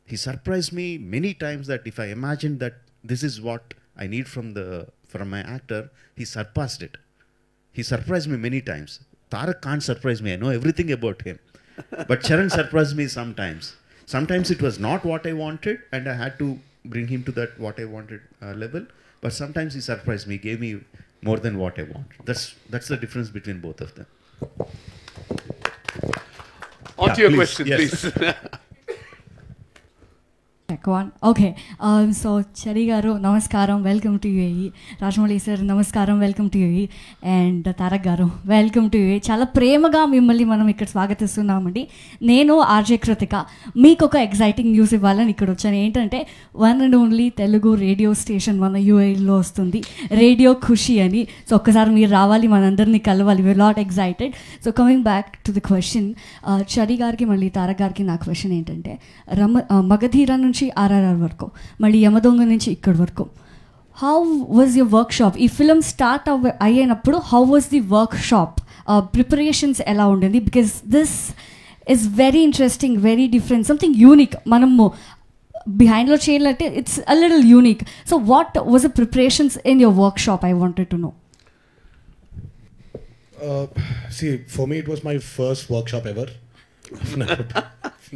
He surprised me many times that if I imagined that this is what I need from my actor, he surpassed it. He surprised me many times. Tarak can't surprise me. I know everything about him. But Charan surprised me sometimes. Sometimes it was not what I wanted and I had to bring him to that what I wanted level. But sometimes he surprised me, gave me more than what I want. That's the difference between both of them. On to your question, please. Okay so Cherry garu నమస్కారం, welcome to UAE. Rajamouli sir నమస్కారం, welcome to UAE. And Tarak garu welcome to UAE. చాలా ప్రేమగా మిమ్మల్ని మనం ఇక్కడ స్వాగతిస్తున్నామండి. నేను RJ Krittika. మీకు ఒక ఎగ్జైటింగ్ న్యూస్ ఇవ్వాలని ఇక్కడ వచ్చాను. ఏంటంటే one and only Telugu radio station మన యూఏఈలో వస్తుంది, రేడియో ఖుషి అని. సో ఒక్కసారి మీరు రావాలి, మనందరినీ కలవాలి. We're lot excited. So coming back to the question, Cherry గారికి మళ్ళీ తారక్ గారికి నా క్వశ్చన్ ఏంటంటే, మగధీర నుంచి RRR వరకు, మళ్ళీ యమదొంగ నుంచి ఇక్కడ వరకు, how was your work shop? ఈ ఫిల్మ్ స్టార్ట్ అయ్యేటప్పుడు how was the work shop? Preparations ఎలా ఉండింది? Because this is very interesting, very different, something unique. మనము బిహైండ్లో చేయాలంటే it's a little unique. So what was the preparations in your work shop? I wanted to know. See, for me it was my first workshop ever.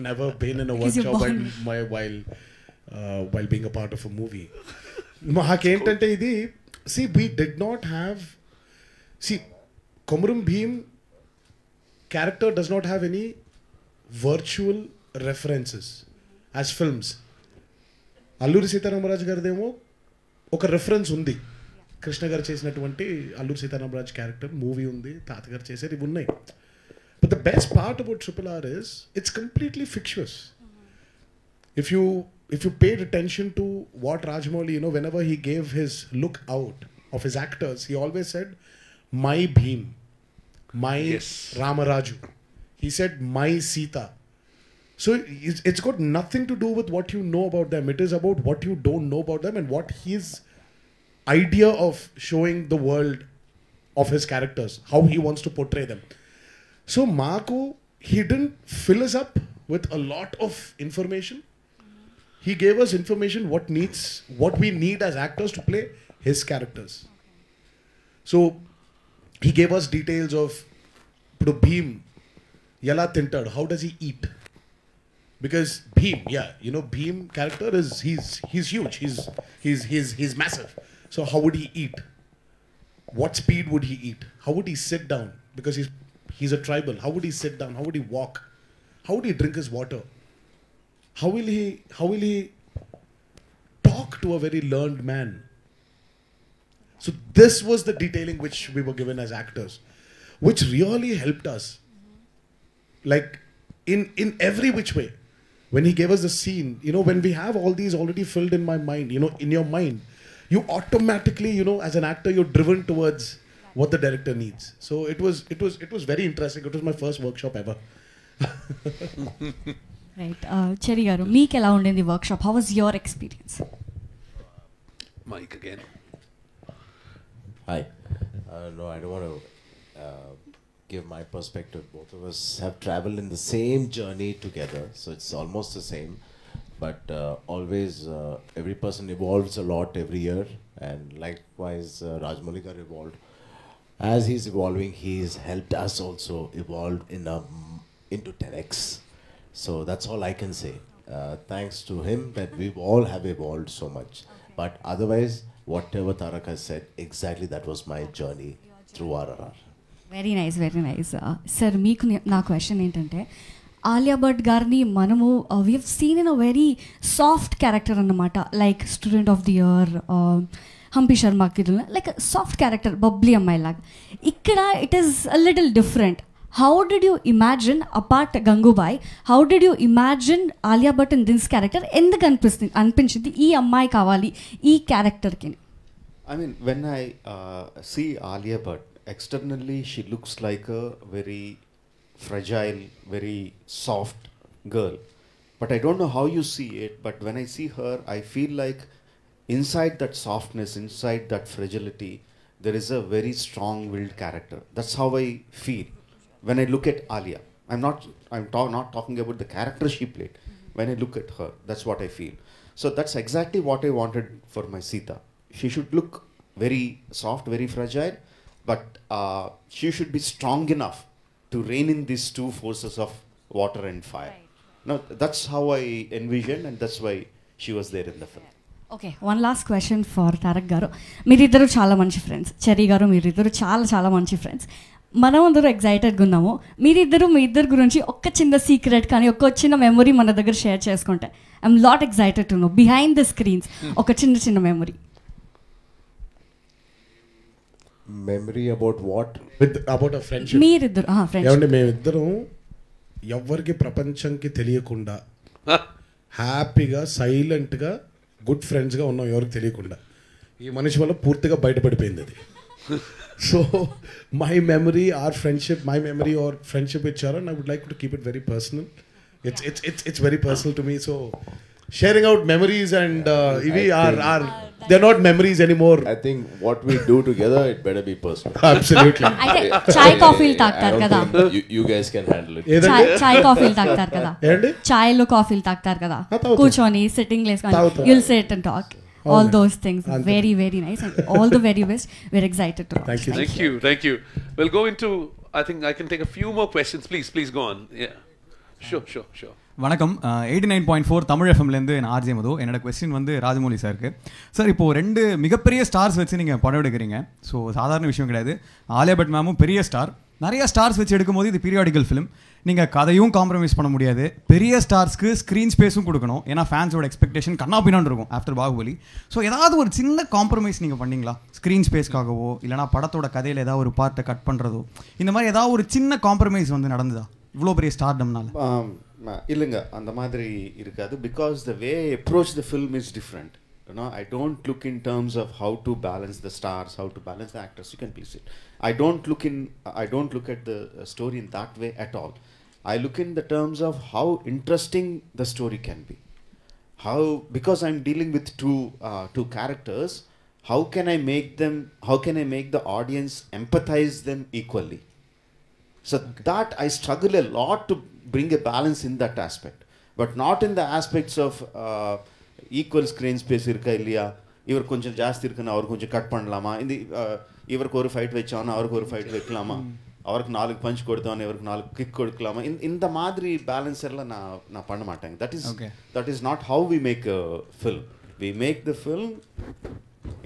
Never been in a workshop while being a part of a movie. Mahakentante idi, see, we did not have, see, Komuram Bheem character does not have any virtual references as films. Alluri Sitaramaraj garidemo oka reference undi. Krishna garu chesinatuvanti Alluri Sitaramaraj character movie undi, Tata garu chesari unnai. But the best part about RRR is it's completely fictitious. If you paid attention to what Rajamouli, whenever he gave his look out of his actors, he always said, my Bheem, my Ramaraju. He said, my Sita. So it's got nothing to do with what you know about them. It is about what you don't know about them and what his idea of showing the world of his characters, how he wants to portray them. So Marco, he didn't fill us up with a lot of information. He gave us information what we need as actors to play his characters. So he gave us details of Bheem, Yala Tintad, how does he eat? Because Bheem, Bheem character is he's huge, he's massive. So how would he eat? What speed would he eat? How would he sit down? Because he's a tribal. How would he sit down? How would he walk? How would he drink his water? How will he talk to a very learned man? So this was the detailing which we were given as actors, which really helped us. Like in every which way. When he gave us the scene, when we have all these already filled in my mind, in your mind, you automatically, as an actor, you're driven towards what the director needs. So it was very interesting. It was my first workshop ever. Right. Cheri garu, meek ela undindi workshop? How was your experience? Mike again. Hi. No, I don't want to give my perspective. Both of us have traveled in the same journey together, so it's almost the same. But always, every person evolves a lot every year, and likewise, Rajamouli got evolved. As he's evolving, he's helped us also evolve into 10x. So that's all I can say. Thanks to him that we all have evolved so much. But otherwise, whatever Tarak has said, exactly that was my journey through RRR. Very nice, very nice. Sir, మీకు నా question ఏంటంటే, ఆలియా భట్ గారిని మనము we have seen in a very soft character అన్నమాట, like student of the year, Hampi శర్మకి like soft character, bubbly అమ్మాయి లాగా. ఇక్కడ it is a little different. How did you imagine apart Gangubai, how did you imagine Alia Bhatt in this character? ఎందుకు అనిపించింది ఈ అమ్మాయి కావాలి ఈ క్యారెక్టర్కి? I mean, when I see Alia Bhatt, externally she looks like a very fragile, very soft girl. But I don't know how you see it, but when I see her, I feel like inside that softness, inside that fragility, there is a very strong-willed character. That's how I feel when I look at Alia. Not talking about the character she played. When I look at her, that's what I feel. So that's exactly what I wanted for my Sita. She should look very soft, very fragile, but she should be strong enough to rein in these two forces of water and fire. Now, that's how I envisioned, and that's why she was there in the film. Okay, one last question for Tarak గారు. మీరిద్దరు చాలా మంచి friends. Cherry గారు, మీరిద్దరు చాలా చాలా మంచి friends. మనం అందరూ ఎగ్జైటెడ్గా ఉన్నాము. మీ ఇద్దరు గురించి ఒక్క చిన్న సీక్రెట్ కానీ ఒక్క చిన్న మెమొరీ మన దగ్గర షేర్ చేసుకుంటే. I'm lot excited to know behind the screens ఒక చిన్న memory. Memory about what? About a friendship. మీరిద్దరు ఏమంటే మేమిద్దరం ఎవరికి ప్రపంచంకి తెలియకుండా హ్యాపీగా సైలెంట్గా గుడ్ ఫ్రెండ్స్గా ఉన్నాం, ఎవరికి తెలియకుండా. ఈ మనిషి వల్ల పూర్తిగా బయటపడిపోయింది అది. So my memory or friendship with Charan, I would like to keep it very personal. It's very personal to me. So sharing out memories and ivi are they're not memories anymore. I think what we do together, it better be personal. Absolutely. అయితే చాయ్ కాఫీలు తాగుతారు కదా, You guys can handle it. చాయ్ కాఫీలు తాగుతారు కదా, చాయ్లు కాఫీలు తాగుతారు కదా, కూర్చొని సిట్టింగ్ వేసుకొని you'll sit and talk. All those things. Very, very nice. And all the very best. We're excited to watch. Thank you. We'll go into, I think I can take a few more questions. Please go on. Yeah. Sure. வணக்கம். 89.4 தமிழ் எஃப்எம்லேருந்து நான் RJ மது. என்னோட question வந்து ராஜமௌலி சாருக்கு. Sir, இப்போது 2 மிகப்பெரிய stars வச்சு நீங்கள் படம் எடுக்கிறீங்க. ஸோ சாதாரண விஷயம் கிடையாது. ஆலியா பட் மேமும் பெரிய ஸ்டார். நிறைய ஸ்டார்ஸ் வச்சு எடுக்கும்போது இது பீரியாடிக்கல் ஃபிலிம். நீங்கள் கதையும் காம்ப்ரமைஸ் பண்ண முடியாது. பெரிய ஸ்டார்ஸ்க்கு ஸ்க்ரீன் ஸ்பேஸும் கொடுக்கணும். ஏன்னா ஃபேன்ஸோட எக்ஸ்பெக்டேஷன் கண்ணாபின்னான்னு இருக்கும் ஆஃப்டர் பாகுபலி. ஸோ ஏதாவது ஒரு சின்ன காம்ப்ரமைஸ் நீங்கள் பண்ணிங்களா? ஸ்க்ரீன் ஸ்பேஸ்க்காகவோ இல்லைனா படத்தோட கதையில் ஏதாவது ஒரு பார்ட்டை கட் பண்ணுறதோ, இந்த மாதிரி ஏதாவது ஒரு சின்ன காம்ப்ரமைஸ் வந்து நடந்ததா இவ்வளோ பெரிய ஸ்டார்டம்னால? இல்லைங்க, அந்த மாதிரி இருக்காது. Because the way I approach the film is different. I don't look in terms of how to balance the stars, how to balance the actors. You can please sit. I don't look at the story in that way at all. I look in the terms of how interesting the story can be. Because I'm dealing with two characters, how can I make the audience empathize them equally? So that I struggle a lot to bring a balance in that aspect, but not in the aspects of equal screen space irka illaya, ivar konjam jaasti irukana avaru konjam cut pannalama, indi ivarku oru fight vechana avarku oru fight vekalama, avarku 4 punch koduthavana ivarku 4 kick kodukalama, inda madri balance ella na panna maatanga. That is not how we make a film. We make the film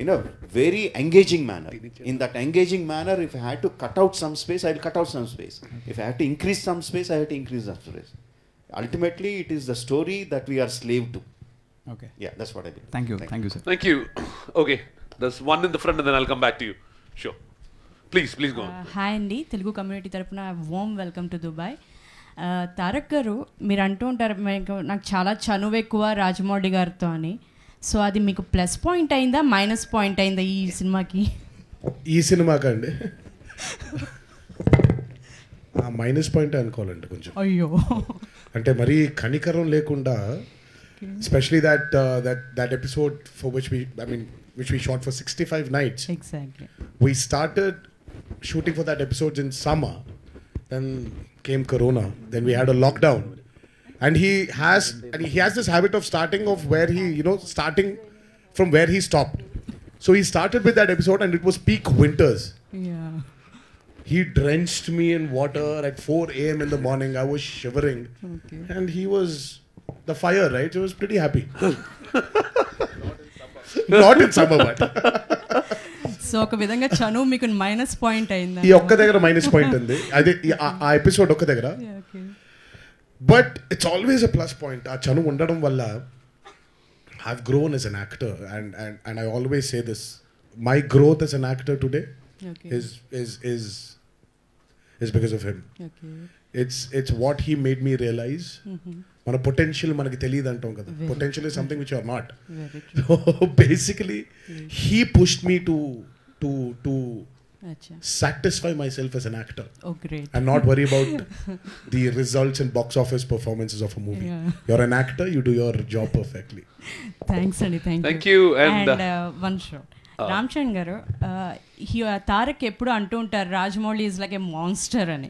in a very engaging manner. In that engaging manner, if I had to cut out some space, I will cut out some space. If I had to increase some space, I have to increase some space. Ultimately, it is the story that we are slave to. Okay. Yeah, that's what I believe. Thank you, sir. Thank you. Okay, there's one in the front and then I'll come back to you. Sure. Please go on. Hi Andy, Telugu community tarapuna warm welcome to Dubai. Tarak గారు, మీరు అంటూ ఉంటారు నాకు చాలా చనువు ఎక్కువ రాజమౌళి గారితో అని. సో అది మీకు ప్లస్ పాయింట్ అయిందా మైనస్ పాయింట్ అయిందా ఈ సినిమాకి? ఈ సినిమాకి అండి మైనస్ పాయింట్ అనుకోవాలండి కొంచెం. అయ్యో, అంటే మరీ కనికరం లేకుండా, especially that episode for which we shot for 65 nights. Exactly. We started shooting for that episode in summer Then came Corona. Then we had a lockdown. And he has this habit of starting starting from where he stopped. So he started with that episode and it was peak winters. Yeah. He drenched me in water at 4 a.m. in the morning. I was shivering. Okay. And he was the fire, right? He was pretty happy. Not in summer, but. So ఒక విధంగా చను మీకు minus point అయింది ఈ ఒక్క దగ్గర minus point ఉంది అదే ఆ ఎపిసోడ్ ఒక్క దగ్గర but it's always a plus point ఆ చను ఉండడం వల్ల I've grown as an actor and I always say this, my growth as an actor today is because of him. It's what he made me realize. Mana potential manaki teliyadu antam kada. Potential is something which you are not. So basically he pushed me to satisfy myself as an actor. Oh, great. And not worry about the results and box office performances of a movie. Yeah. You're an actor, you do your job perfectly. Thanks, Andy. Thank you. And one shot. Ramcharan garu, Tarak ఎప్పుడు అంటూ ఉంటారు Rajamouli is like A monster అని.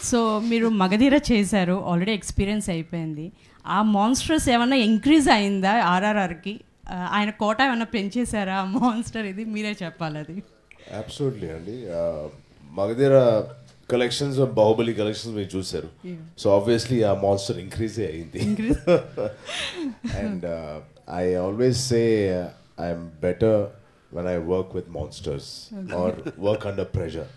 So మీరు మగధీర చేశారు, already experience అయిపోయింది. ఆ monsters ఏమన్నా increase అయిందా ఆర్ఆర్ఆర్కి? ఆయన కోట ఏమన్నా పెంచేశారా ఆ మాన్స్టర్? ఇది మీరే చెప్పాలి అది. Absolutely, Andy. Magadhira collections of Bahubali collections we చూసారు. So obviously a monster increase అయింది. And I always say I'm better when I work with monsters or work under pressure.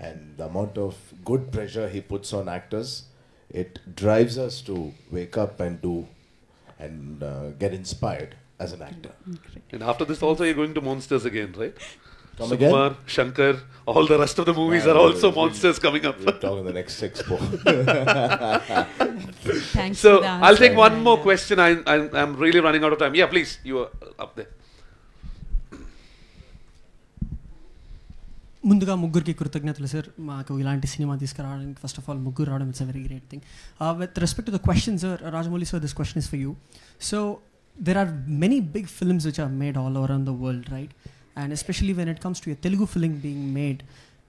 And the amount of good pressure he puts on actors, it drives us to wake up and do and get inspired as an actor. And after this also you're going to monsters again, right? Come Suma, again? Shankar, all the rest of the movies are also monsters coming up. We'll talk in the next expo. Thanks So for the I'll take answer. one more question. I'm really running out of time. Yeah, please. You are up there. ముందుగా ముగ్గురికి కృతజ్ఞతలు sir, మాకు ఇలాంటి cinema తీసుకురావడానికి. First of all ముగ్గురు రావడం it's a very great thing. With respect to the question sir, Rajamouli sir, this question is for you. So there are many big films which are made all around the world, right? And especially when it comes to a Telugu film being made,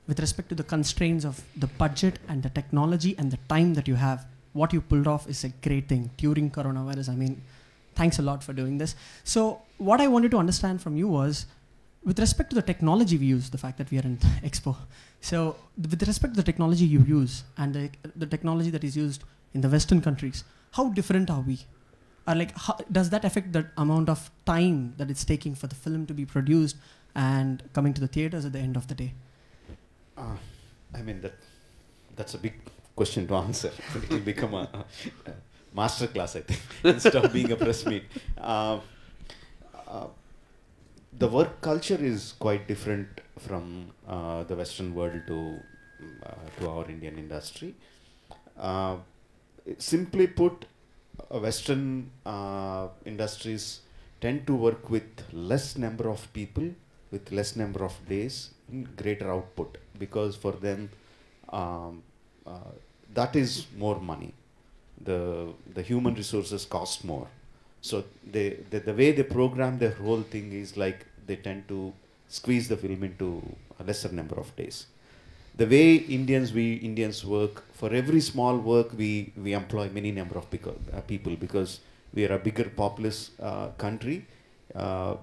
with respect to the constraints of the budget and the technology and the time that you have, what you pulled off is a great thing during coronavirus. I mean, thanks a lot for doing this. So what I wanted to understand from you was, with respect to the technology we use, the fact that we are in Expo, so with respect to the technology you use and the technology that is used in the Western countries, how different are we? Or like, how, does that affect the amount of time that it's taking for the film to be produced and coming to the theaters at the end of the day? I mean, that's a big question to answer. It will become a master class, I think, instead of being a press meet. The work culture is quite different from the Western world to our Indian industry. Simply put, Western industries tend to work with less number of people, with less number of days, in greater output, because for them that is more money. The human resources cost more. So the way they program their whole thing is like they tend to squeeze the film into a lesser number of days. The way Indians work, for every small work we employ many number of people because we are a bigger populous country.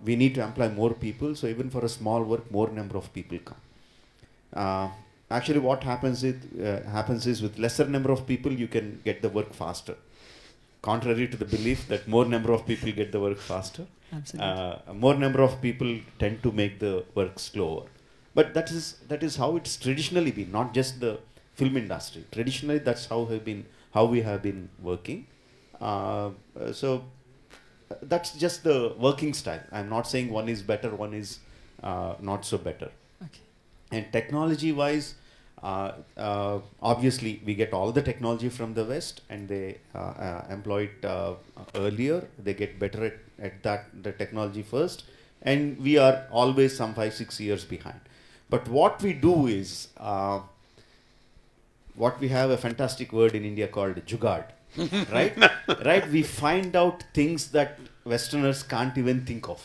We need to employ more people, so even for a small work, more number of people come. Actually, what happens is with lesser number of people, you can get the work faster. Contrary to the belief that more number of people get the work faster, more number of people tend to make the work slower. But that is how it's traditionally been, not just the film industry. Traditionally, that's how we have been working. So that's just the working style. I'm not saying one is better, one is not so better. Okay. And technology-wise, obviously we get all the technology from the West, and they employ it earlier. They get better at the technology first, and we are always some 5-6 years behind. But what we do is, what we have a fantastic word in India called jugaad, right? Right? We find out things that Westerners can't even think of.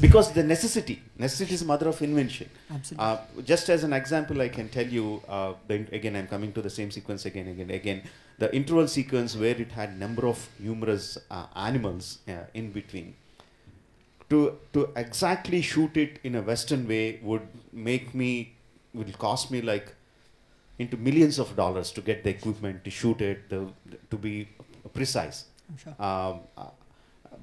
because the necessity is mother of invention. Absolutely. Just as an example, I can tell you, again, I'm coming to the same sequence again. The interval sequence where it had number of numerous animals in between. To exactly shoot it in a Western way would cost me like into millions of dollars to get the equipment, to shoot it, to be precise. I'm sure.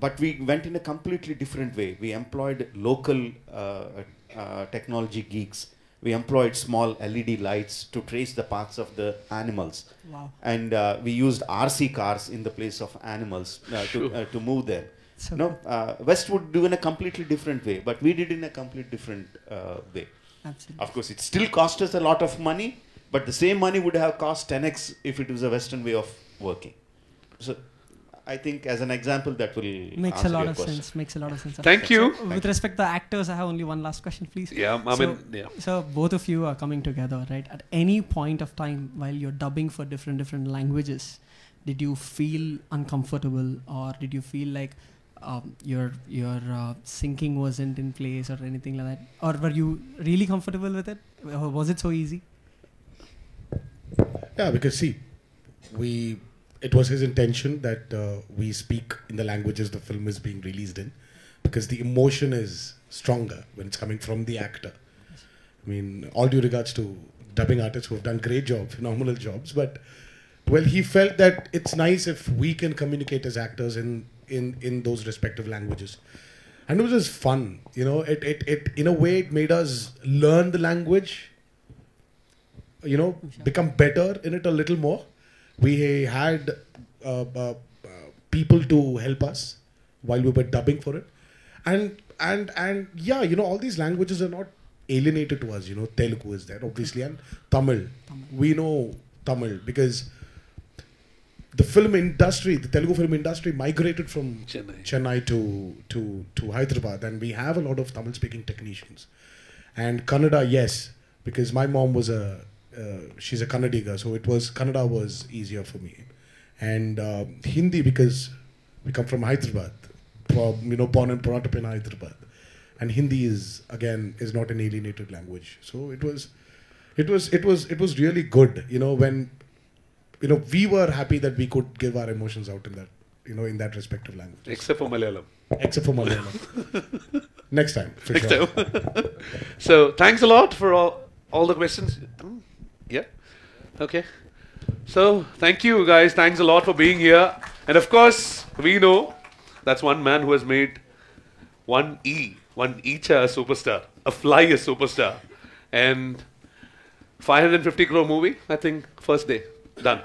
But we went in a completely different way. We employed local technology geeks. We employed small LED lights to trace the paths of the animals. Wow. And we used RC cars in the place of animals to move there. So West would do in a completely different way, but we did in a completely different way. Absolutely. Of course, it still cost us a lot of money, but the same money would have cost 10x if it was a Western way of working. So I think as an example that will makes answer a lot your of question. sense. Makes a lot of sense. Thank you. So, with respect to the actors, I have only one last question, please. Yeah, So both of you are coming together, right? At any point of time while you're dubbing for different languages, did you feel uncomfortable, or did you feel like your syncing wasn't in place or anything like that, or were you really comfortable with it? Or was it so easy? Yeah, because see, it was his intention that we speak in the languages the film is being released in, because the emotion is stronger when it's coming from the actor. I mean, all due regards to dubbing artists who have done great jobs, phenomenal jobs, but well, he felt that it's nice if we can communicate as actors in those respective languages. And it was just fun, you know, it in a way it made us learn the language, you know, become better in it a little more. We had people to help us while we were dubbing for it. And yeah, you know, all these languages are not alienated to us, you know. Telugu is there, obviously, and Tamil. We know Tamil because the film industry, the Telugu film industry migrated from Chennai to Hyderabad, and we have a lot of Tamil-speaking technicians. And Kannada, yes, because my mom was she's a Kannadiga, so Kannada was easier for me. And Hindi, because we come from Hyderabad, you know, born and brought up in Hyderabad. And Hindi is not an alienated language. So it was really good, you know, when, you know, we were happy that we could give our emotions out in that, you know, in that respective language. Except for Malayalam. Next time, for Next sure. time. So thanks a lot for all the questions. Yeah. Okay. So thank you guys. Thanks a lot for being here. And of course, we know that's one man who has made one Echa a superstar, a fly a superstar, and 550 crore movie, I think, first day. Done.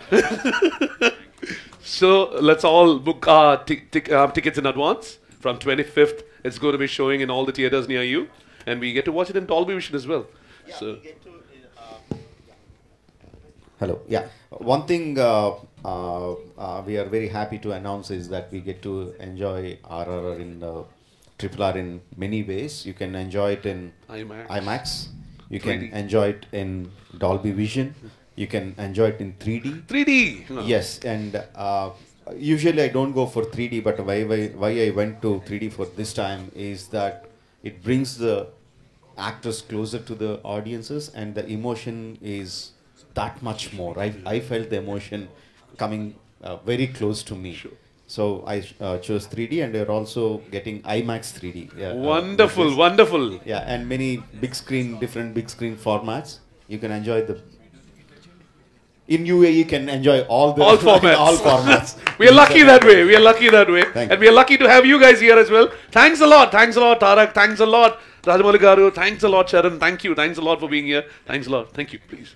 So let's all book our tickets in advance. From 25th, it's going to be showing in all the theaters near you, and we get to watch it in Dolby Vision as well. Yeah, so. We get to, hello. Yeah. One thing we are very happy to announce is that we get to enjoy RRR in RRR in many ways. You can enjoy it in IMAX. You can enjoy it in Dolby Vision. You can enjoy it in 3D. 3D! Oh. Yes, and usually I don't go for 3D, but why I went to 3D for this time is that it brings the actors closer to the audiences, and the emotion is that much more. I felt the emotion coming very close to me. Sure. So I chose 3D, and they're also getting IMAX 3D. Yeah, wonderful, wonderful. Yeah, and many different big screen formats. You can enjoy the. In UAE, you can enjoy all formats. all formats. We are lucky that way. We are lucky that way. And we are lucky to have you guys here as well. Thanks a lot. Thanks a lot, Tarak. Thanks a lot, Rajamouli Garu. Thanks a lot, Charan. Thank you. Thanks a lot for being here. Thanks a lot. Thank you. Please.